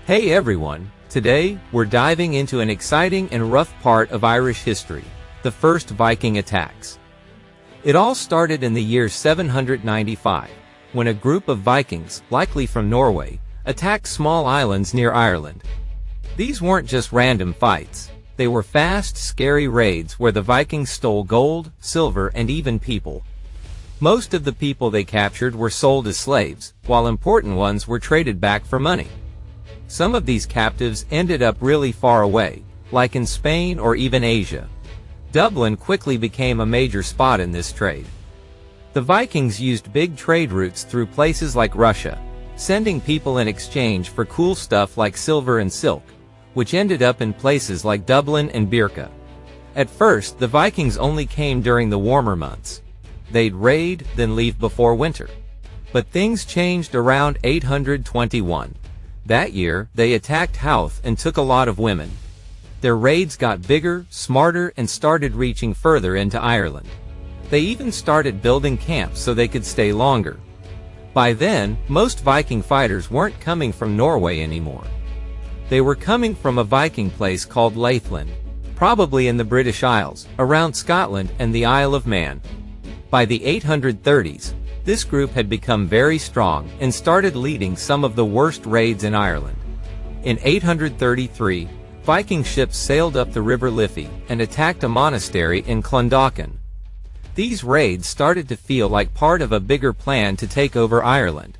Hey everyone, today we're diving into an exciting and rough part of Irish history, the first Viking attacks. It all started in the year 795, when a group of Vikings, likely from Norway, attacked small islands near Ireland. These weren't just random fights, they were fast, scary raids where the Vikings stole gold, silver, and even people. Most of the people they captured were sold as slaves, while important ones were traded back for money. Some of these captives ended up really far away, like in Spain or even Asia. Dublin quickly became a major spot in this trade. The Vikings used big trade routes through places like Russia, sending people in exchange for cool stuff like silver and silk, which ended up in places like Dublin and Birka. At first, the Vikings only came during the warmer months. They'd raid, then leave before winter. But things changed around 821. That year, they attacked Howth and took a lot of women. Their raids got bigger, smarter, and started reaching further into Ireland. They even started building camps so they could stay longer. By then, most Viking fighters weren't coming from Norway anymore. They were coming from a Viking place called Laithland, probably in the British Isles, around Scotland and the Isle of Man. By the 830s, this group had become very strong and started leading some of the worst raids in Ireland. In 833, Viking ships sailed up the River Liffey and attacked a monastery in Clondalkin. These raids started to feel like part of a bigger plan to take over Ireland.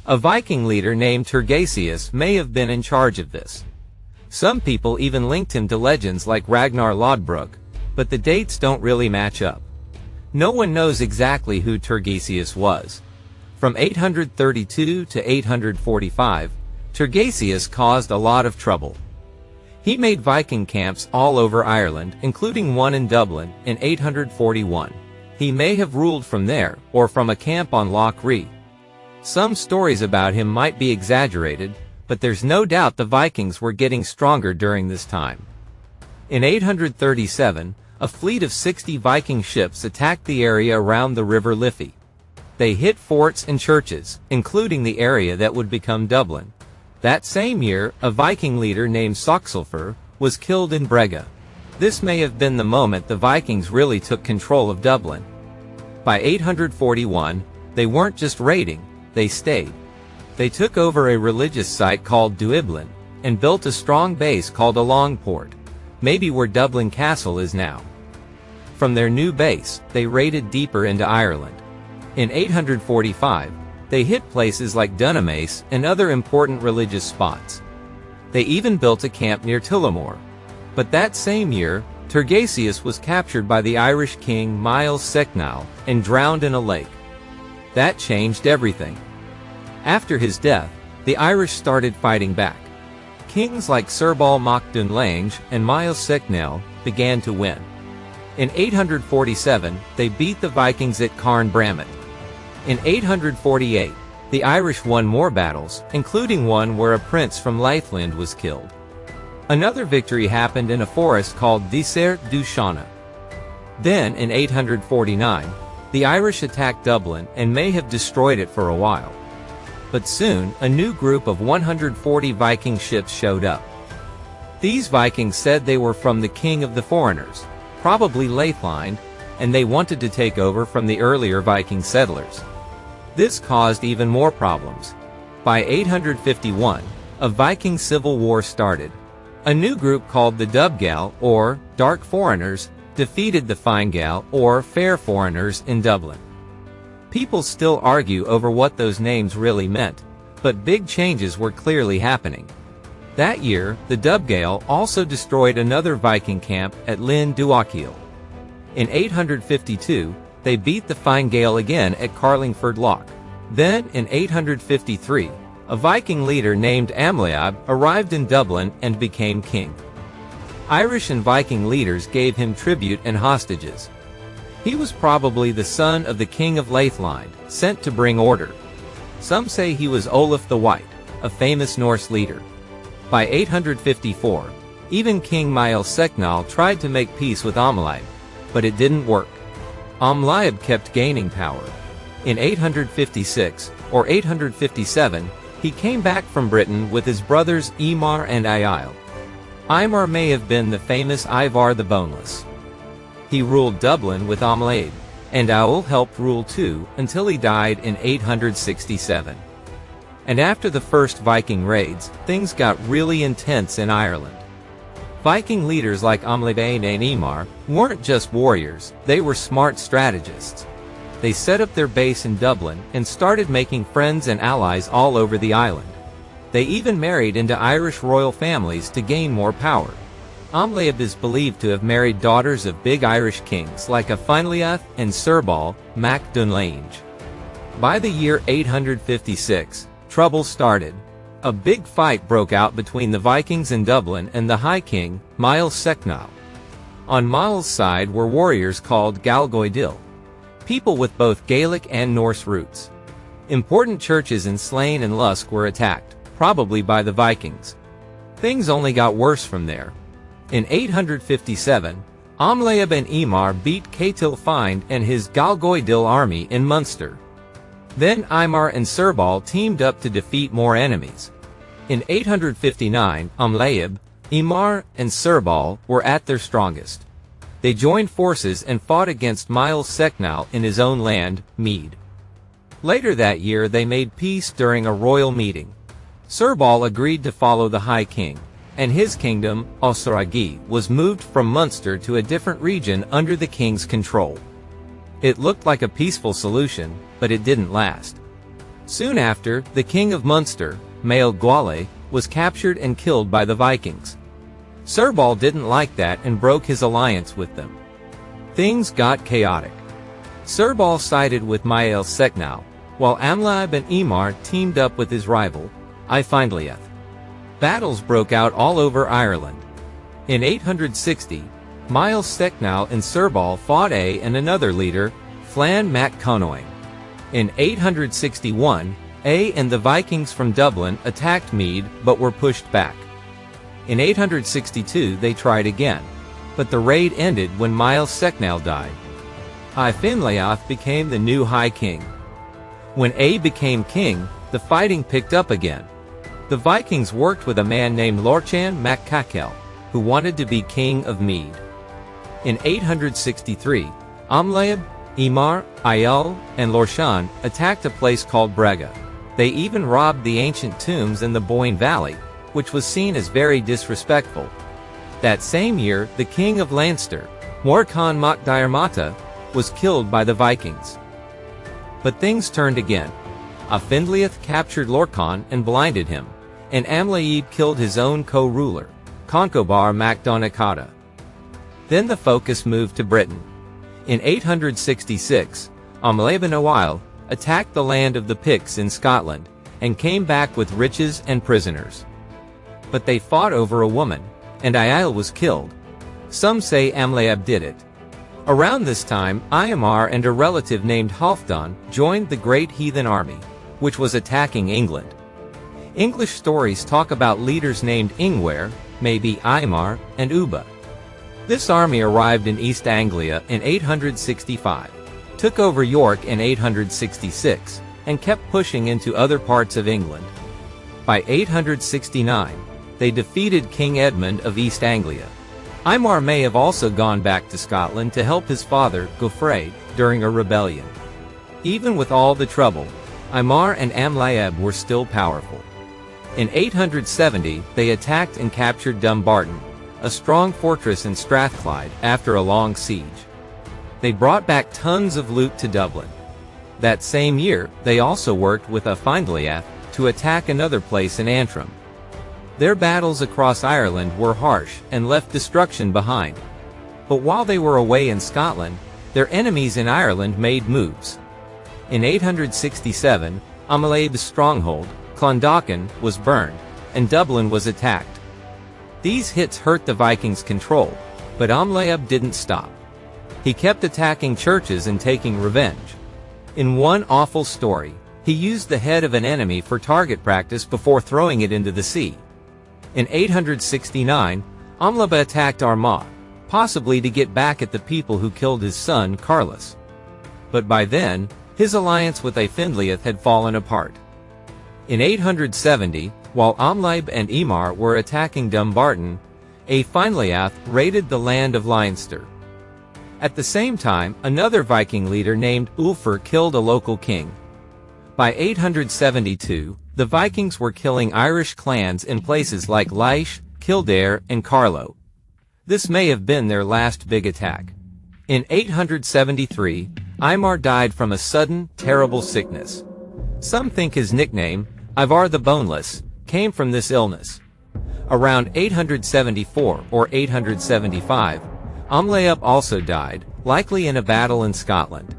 A Viking leader named Turgesius may have been in charge of this. Some people even linked him to legends like Ragnar Lodbrok, but the dates don't really match up. No one knows exactly who Turgesius was. From 832 to 845, Turgesius caused a lot of trouble. He made Viking camps all over Ireland, including one in Dublin, in 841. He may have ruled from there, or from a camp on Loch Ree. Some stories about him might be exaggerated, but there's no doubt the Vikings were getting stronger during this time. In 837, a fleet of 60 Viking ships attacked the area around the River Liffey. They hit forts and churches, including the area that would become Dublin. That same year, a Viking leader named Soxulfur was killed in Brega. This may have been the moment the Vikings really took control of Dublin. By 841, they weren't just raiding, they stayed. They took over a religious site called Dublin and built a strong base called a Longport, maybe where Dublin Castle is now. From their new base, they raided deeper into Ireland. In 845, they hit places like Dunamace and other important religious spots. They even built a camp near Tullamore. But that same year, Turgesius was captured by the Irish king Miles Secnall and drowned in a lake. That changed everything. After his death, the Irish started fighting back. Kings like Sirbal Mac Dunlange and Miles Secnall began to win. In 847, they beat the Vikings at Carn Bramit. In 848, the Irish won more battles, including one where a prince from Laithland was killed. Another victory happened in a forest called Dysart du Shana. Then, in 849, the Irish attacked Dublin and may have destroyed it for a while. But soon, a new group of 140 Viking ships showed up. These Vikings said they were from the King of the Foreigners, probably Laithland, and they wanted to take over from the earlier Viking settlers. This caused even more problems. By 851, a Viking civil war started. A new group called the Dubgal, or Dark Foreigners, defeated the Finegal, or Fair Foreigners, in Dublin. People still argue over what those names really meant, but big changes were clearly happening. That year, the Dubgal also destroyed another Viking camp at Lyn Duachil. In 852, they beat the Finegal again at Carlingford Loch. Then, in 853, a Viking leader named Amliab arrived in Dublin and became king. Irish and Viking leaders gave him tribute and hostages. He was probably the son of the king of Laithland, sent to bring order. Some say he was Olaf the White, a famous Norse leader. By 854, even King Miles Secnall tried to make peace with Amliab, but it didn't work. Amliab kept gaining power. In 856, or 857, He came back from Britain with his brothers Eamar and Aiel. Eamar may have been the famous Ivar the Boneless. He ruled Dublin with Amlaed, and Aiel helped rule too until he died in 867. And after the first Viking raids, things got really intense in Ireland. Viking leaders like Amlaed and Eamar weren't just warriors, they were smart strategists. They set up their base in Dublin and started making friends and allies all over the island. They even married into Irish royal families to gain more power. Amlaed is believed to have married daughters of big Irish kings like Finliath and Cerbal mac Dunlange. By the year 856, trouble started. A big fight broke out between the Vikings in Dublin and the High King, Miles Secnall. On Miles' side were warriors called Galgoidil, people with both Gaelic and Norse roots. Important churches in Slane and Lusk were attacked, probably by the Vikings. Things only got worse from there. In 857, Amlaed and Eamar beat Cetilfind and his Galgoidil army in Munster. Then Eamar and Cerbal teamed up to defeat more enemies. In 859, Amlaed, Eamar, and Cerbal were at their strongest. They joined forces and fought against Miles Secnall in his own land, Mead. Later that year they made peace during a royal meeting. Cerbal agreed to follow the High King, and his kingdom, Osragi, was moved from Munster to a different region under the king's control. It looked like a peaceful solution, but it didn't last. Soon after, the king of Munster, Mael Gwale, was captured and killed by the Vikings. Cerbal didn't like that and broke his alliance with them. Things got chaotic. Cerbal sided with Miles Secnall, while Amlaed and Eamar teamed up with his rival, Finliath. Battles broke out all over Ireland. In 860, Miles Secnall and Cerbal fought and another leader, Flann mac Conoin. In 861, and the Vikings from Dublin attacked Mead but were pushed back. In 862 they tried again, but the raid ended when Miles Secnall died. Finliath became the new High King. When became king, the fighting picked up again. The Vikings worked with a man named Lorchan mac Cacel, who wanted to be king of Mead. In 863, Amlaed, Eamar, Aiel, and Lorchan attacked a place called Brega. They even robbed the ancient tombs in the Boyne Valley, which was seen as very disrespectful. That same year, the king of Leinster, Morcán mac Diarmata, was killed by the Vikings. But things turned again. Finliath captured Lorcán and blinded him, and Amlaed killed his own co-ruler, Concobar mac Donacada. Then the focus moved to Britain. In 866, Amlaed and Aiel attacked the land of the Picts in Scotland, and came back with riches and prisoners. But they fought over a woman, and Aiel was killed. Some say Amlaed did it. Around this time, Eamar and a relative named Halfdan joined the Great Heathen Army, which was attacking England. English stories talk about leaders named Ingwer, maybe Eamar, and Uba. This army arrived in East Anglia in 865. Took over York in 866, and kept pushing into other parts of England. By 869, they defeated King Edmund of East Anglia. Eamar may have also gone back to Scotland to help his father, Gofraid, during a rebellion. Even with all the trouble, Eamar and Amlaed were still powerful. In 870, they attacked and captured Dumbarton, a strong fortress in Strathclyde, after a long siege. They brought back tons of loot to Dublin. That same year, they also worked with Finliath to attack another place in Antrim. Their battles across Ireland were harsh and left destruction behind. But while they were away in Scotland, their enemies in Ireland made moves. In 867, Amlaed's stronghold, Clondalkin, was burned, and Dublin was attacked. These hits hurt the Vikings' control, but Amlaed didn't stop. He kept attacking churches and taking revenge. In one awful story, he used the head of an enemy for target practice before throwing it into the sea. In 869, Amlaed attacked Armagh, possibly to get back at the people who killed his son Carlos. But by then, his alliance with Finliath had fallen apart. In 870, while Amlaib and Emar were attacking Dumbarton, Finleath raided the land of Leinster. At the same time, another Viking leader named Ulfr killed a local king. By 872, the Vikings were killing Irish clans in places like Laois, Kildare, and Carlow. This may have been their last big attack. In 873, Imar died from a sudden, terrible sickness. Some think his nickname, Ivar the Boneless, came from this illness. Around 874 or 875, Amlaib also died, likely in a battle in Scotland.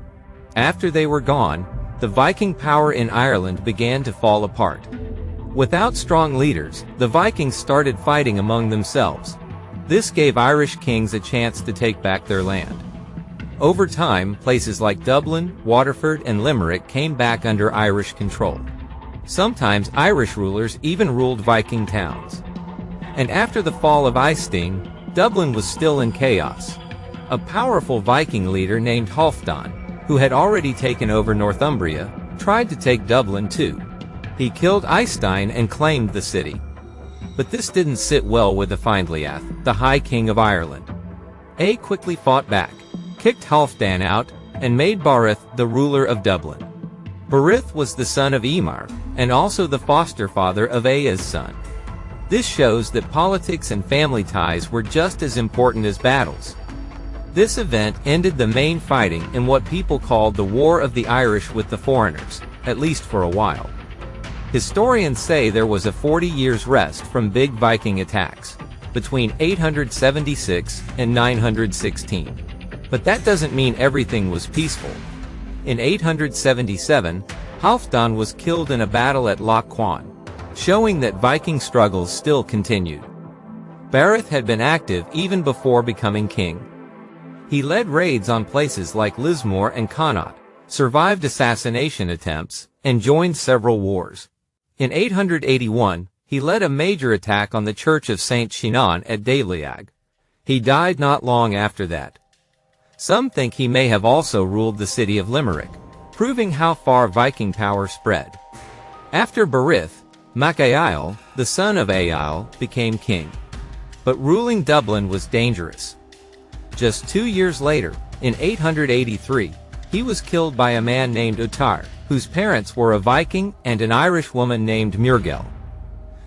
After they were gone, the Viking power in Ireland began to fall apart. Without strong leaders, the Vikings started fighting among themselves. This gave Irish kings a chance to take back their land. Over time, places like Dublin, Waterford, and Limerick came back under Irish control. Sometimes Irish rulers even ruled Viking towns. And after the fall of Eysteinn, Dublin was still in chaos. A powerful Viking leader named Halfdan, who had already taken over Northumbria, tried to take Dublin too. He killed Eysteinn and claimed the city. But this didn't sit well with the Finleath, the High King of Ireland. Quickly fought back, kicked Halfdan out, and made Barith the ruler of Dublin. Barith was the son of Emar, and also the foster father of Ea's son. This shows that politics and family ties were just as important as battles. This event ended the main fighting in what people called the War of the Irish with the foreigners, at least for a while. Historians say there was a 40 years rest from big Viking attacks, between 876 and 916. But that doesn't mean everything was peaceful. In 877, Halfdan was killed in a battle at Loch Cuan, showing that Viking struggles still continued. Barith had been active even before becoming king. He led raids on places like Lismore and Connaught, survived assassination attempts, and joined several wars. In 881, he led a major attack on the Church of St. Sinan at Dailiag. He died not long after that. Some think he may have also ruled the city of Limerick, proving how far Viking power spread. After Barith, Machael, the son of Eil, became king. But ruling Dublin was dangerous. Just 2 years later, in 883, he was killed by a man named Utar, whose parents were a Viking and an Irish woman named Murgel.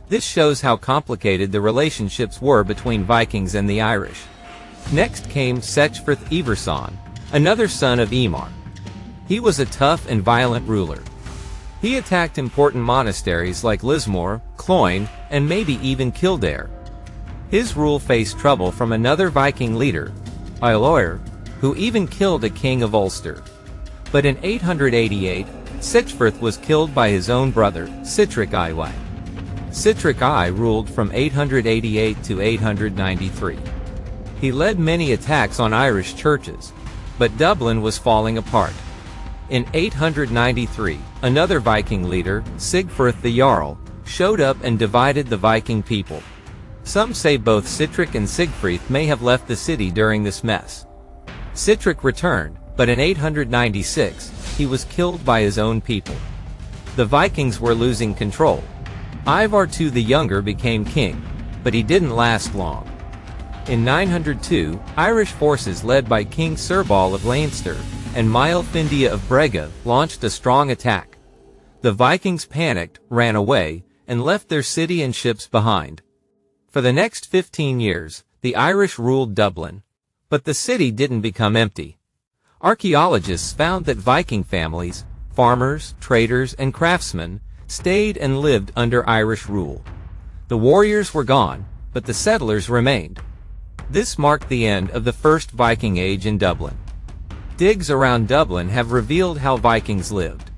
This shows how complicated the relationships were between Vikings and the Irish. Next came Sechfrith Iverson, another son of Emar. He was a tough and violent ruler. He attacked important monasteries like Lismore, Cloyne, and maybe even Kildare. His rule faced trouble from another Viking leader, Eilóir, who even killed a king of Ulster. But in 888, Sechfrith was killed by his own brother, Sitric I. Sitric I ruled from 888 to 893. He led many attacks on Irish churches, but Dublin was falling apart. In 893, another Viking leader, Sigfrith the Jarl, showed up and divided the Viking people. Some say both Sitric and Sigfrith may have left the city during this mess. Sitric returned, but in 896, he was killed by his own people. The Vikings were losing control. Ivar II the Younger became king, but he didn't last long. In 902, Irish forces led by King Sirbal of Leinster and Maelfindia of Brega launched a strong attack. The Vikings panicked, ran away, and left their city and ships behind. For the next 15 years, the Irish ruled Dublin. But the city didn't become empty. Archaeologists found that Viking families, farmers, traders, and craftsmen stayed and lived under Irish rule. The warriors were gone, but the settlers remained. This marked the end of the First Viking Age in Dublin. Digs around Dublin have revealed how Vikings lived.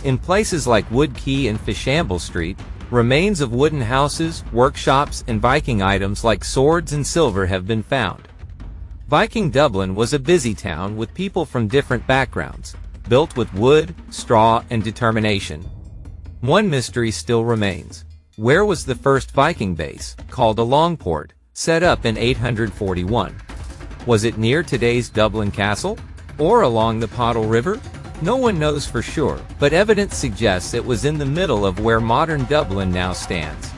In places like Wood Quay and Fishamble Street, remains of wooden houses, workshops, and Viking items like swords and silver have been found. Viking Dublin was a busy town with people from different backgrounds, built with wood, straw, and determination. One mystery still remains. Where was the first Viking base, called a Longport, set up in 841? Was it near today's Dublin Castle? Or along the Pottle River? No one knows for sure, but evidence suggests it was in the middle of where modern Dublin now stands.